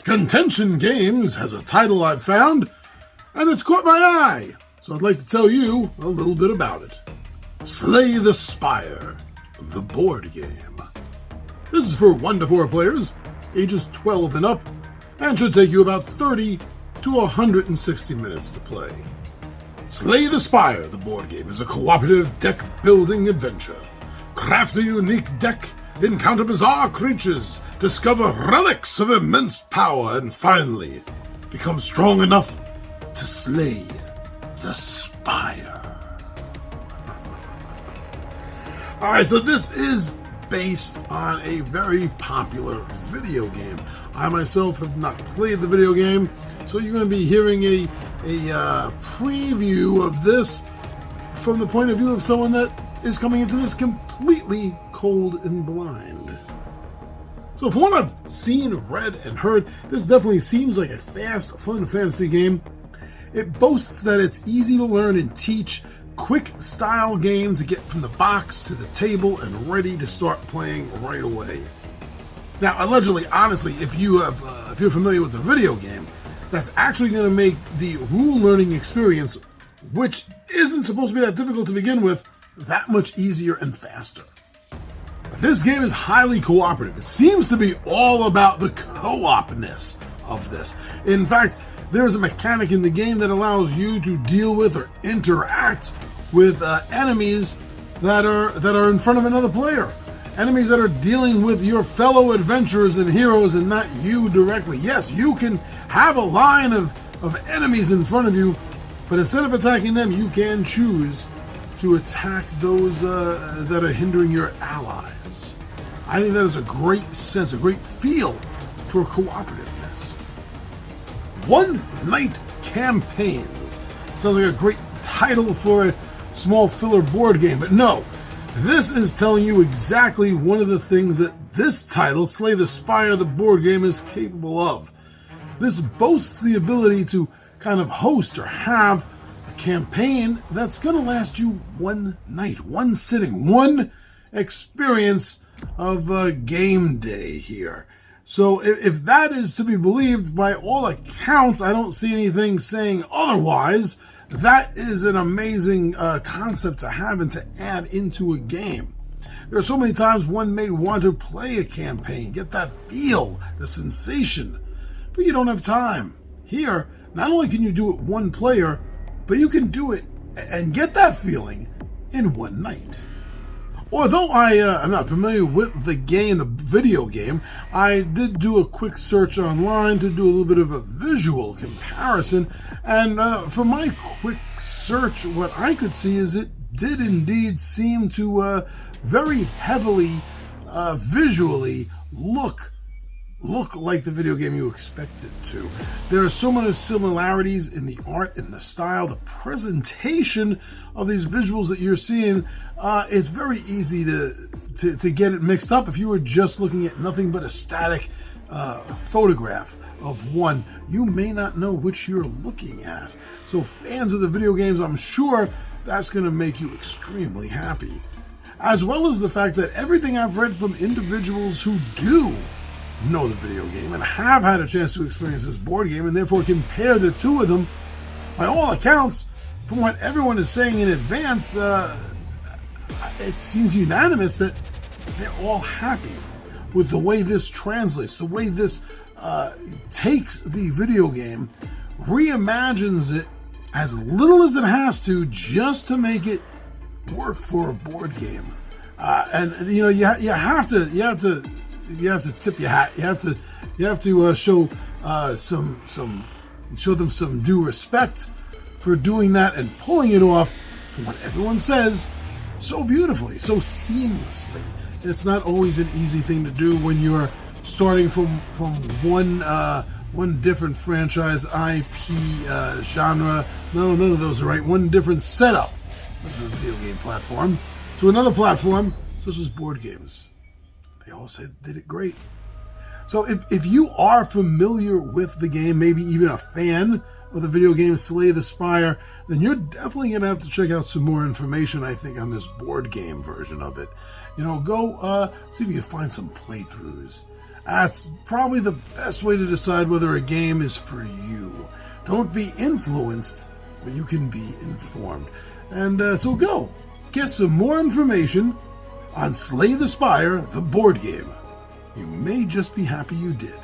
Contention Games has a title I've found, and it's caught my eye, so I'd like to tell you a little bit about it. Slay the Spire, the board game. This is for 1 to 4 players, ages 12 and up, and should take you about 30 to 160 minutes to play. Slay the Spire, the board game, is a cooperative deck-building adventure. Craft a unique deck, encounter bizarre creatures, discover relics of immense power, and finally become strong enough to slay the Spire. Alright, so this is based on a very popular video game. I myself have not played the video game, so you're going to be hearing a preview of this from the point of view of someone that is coming into this completely cold and blind. So from what I've seen, read, and heard, this definitely seems like a fast, fun fantasy game. It boasts that it's easy to learn and teach, quick style game to get from the box to the table and ready to start playing right away. Now, allegedly, honestly, if you're familiar with the video game, that's actually going to make the rule learning experience, which isn't supposed to be that difficult to begin with, that much easier and faster. This game is highly cooperative. It seems to be all about the co-opness of this. In fact, there's a mechanic in the game that allows you to deal with or interact with enemies that are in front of another player. Enemies that are dealing with your fellow adventurers and heroes and not you directly. Yes, you can have a line of enemies in front of you, but instead of attacking them, you can choose to attack those that are hindering your allies. I think that is a great sense, a great feel for cooperativeness. One-night campaigns. Sounds like a great title for a small filler board game, but no. This is telling you exactly one of the things that this title, Slay the Spire, the board game, is capable of. This boasts the ability to kind of host or have a campaign that's going to last you one night, one sitting, one experience of game day here. So if that is to be believed, by all accounts, I don't see anything saying otherwise. That is an amazing concept to have and to add into a game. There are so many times one may want to play a campaign, get that feel, the sensation, but you don't have time. Here, not only can you do it one player, but you can do it and get that feeling in one night. Although I'm not familiar with the game, the video game, I did do a quick search online to do a little bit of a visual comparison, and from my quick search, what I could see is it did indeed seem to very heavily visually look like the video game you expect it to. There are so many similarities in the art, in the style, the presentation of these visuals that you're seeing. It's very easy to get it mixed up. If you were just looking at nothing but a static photograph of one, you may not know which you're looking at. So fans of the video games, I'm sure that's going to make you extremely happy. As well as the fact that everything I've read from individuals who do know the video game and have had a chance to experience this board game and therefore compare the two of them, by all accounts, from what everyone is saying in advance, it seems unanimous that they're all happy with the way this translates, the way this takes the video game, reimagines it as little as it has to just to make it work for a board game. And you know, you have to tip your hat. You have to show show them some due respect for doing that and pulling it off, from what everyone says, so beautifully, so seamlessly. It's not always an easy thing to do when you're starting from one different franchise, IP, genre. No, none of those are right. One different setup of the video game platform to another platform, such as board games. They all said they did it great. So if you are familiar with the game, maybe even a fan of the video game Slay the Spire, then you're definitely going to have to check out some more information, I think, on this board game version of it. You know, go see if you can find some playthroughs. That's probably the best way to decide whether a game is for you. Don't be influenced, but you can be informed. And so go, get some more information on Slay the Spire, the board game. You may just be happy you did.